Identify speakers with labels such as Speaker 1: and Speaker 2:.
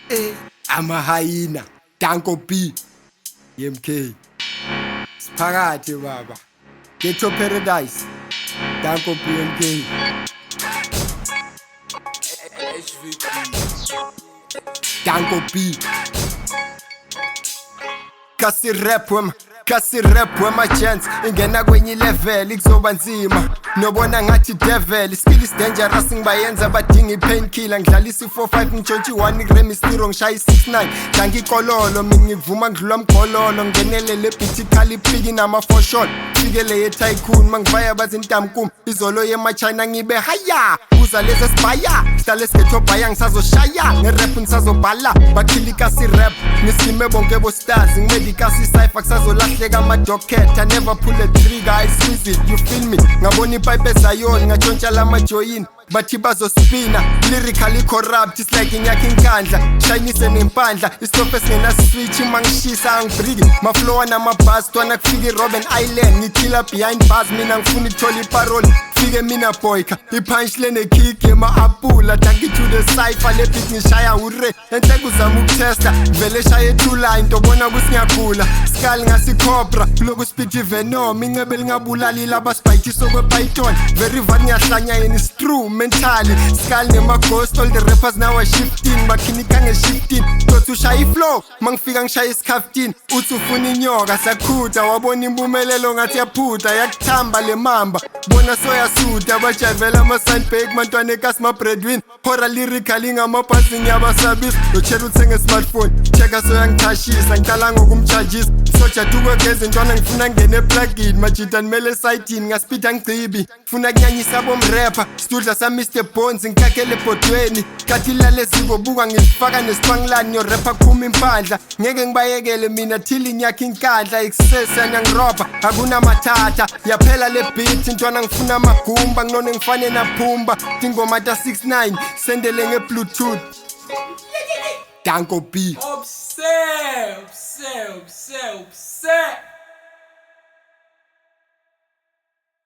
Speaker 1: I'm a hyena, Danko B, MK. Sphakathi baba. Ghetto Paradise, Danko B, MK. Danko B. Kasi rap wema chance ingena kwenye level ikuzoba nzima nobona ngathi devil skill is dangerous ngibayenza badinga painkiller ngidlalisa 45 ngitshontsha 1 gram istiro ngishaya 69 dangi kololo mina ngivuma ngidlula mgololo ngenelele bitikali piki nama for shot fikele ye tycoon mangivaya bazintamkum izolo yema China ngibe haya uza leze sibaya sidale sketho baya ngisazoshaya ngerap ngisazobhala bakhilika si rap ngisime bonke bo stars ngimedika si cipher kusazolahleka ama docket I never pull a trigger I squeeze it you feel me ngabona ipipe ezayoni ngachontsha lama join bathi bazospina lyrically corrupt it's like inyakhe inkandla shayinise nempandla isofa esingena switch mangishisa angibriki ma flow nama bass twana kufika iRobben Island ngithila behind bars mina ngifuna ithola iparole fike mina boyka ipunch lene kick ema apula danki to the cipher le beat ngishaya ure enhle kuzama ukutesta vele shaye two line ndobona kusingagula skull ngasi cobra loku speed venom incebe lingabulali laba spike sokwe python very bad ngiyahlanya yeni true mentally skull nema ghost all the rappers now are shifting bakhinika nge-shifting tothi ushaya iflow mangifika ngishaya isikhaftini uthi ufuna inyoka sakhutha wabona impumelelo ngathi yaphutha yakuthamba le mamba bona soyasuda abajayivela ama-sunbake mantwana ekasi ma-breadwin hora lyrically ngamabhasi ngiyabasabisa lochela uthenge smartphone checka soyangithashisa ngihlala ngokumchargisa soja tukwegeza intwana ngifuna ngene eplugini majita nimele esayitini ngaspida ngcibi funa kunyanyisa bomrapper studla sa Mr Bones ngikhakhele ebhodweni kathi lale zikobuka ngifaka nesipangilani yo rapper khuma impandla ngeke ngibayekele mina till inyakhe inkandla excess yangiroba akuna mathatha yaphela le beat intwana ngifuna amagumba nginone ngifane naphumba ingoma ta 69 sendele ngebluetooth Danko B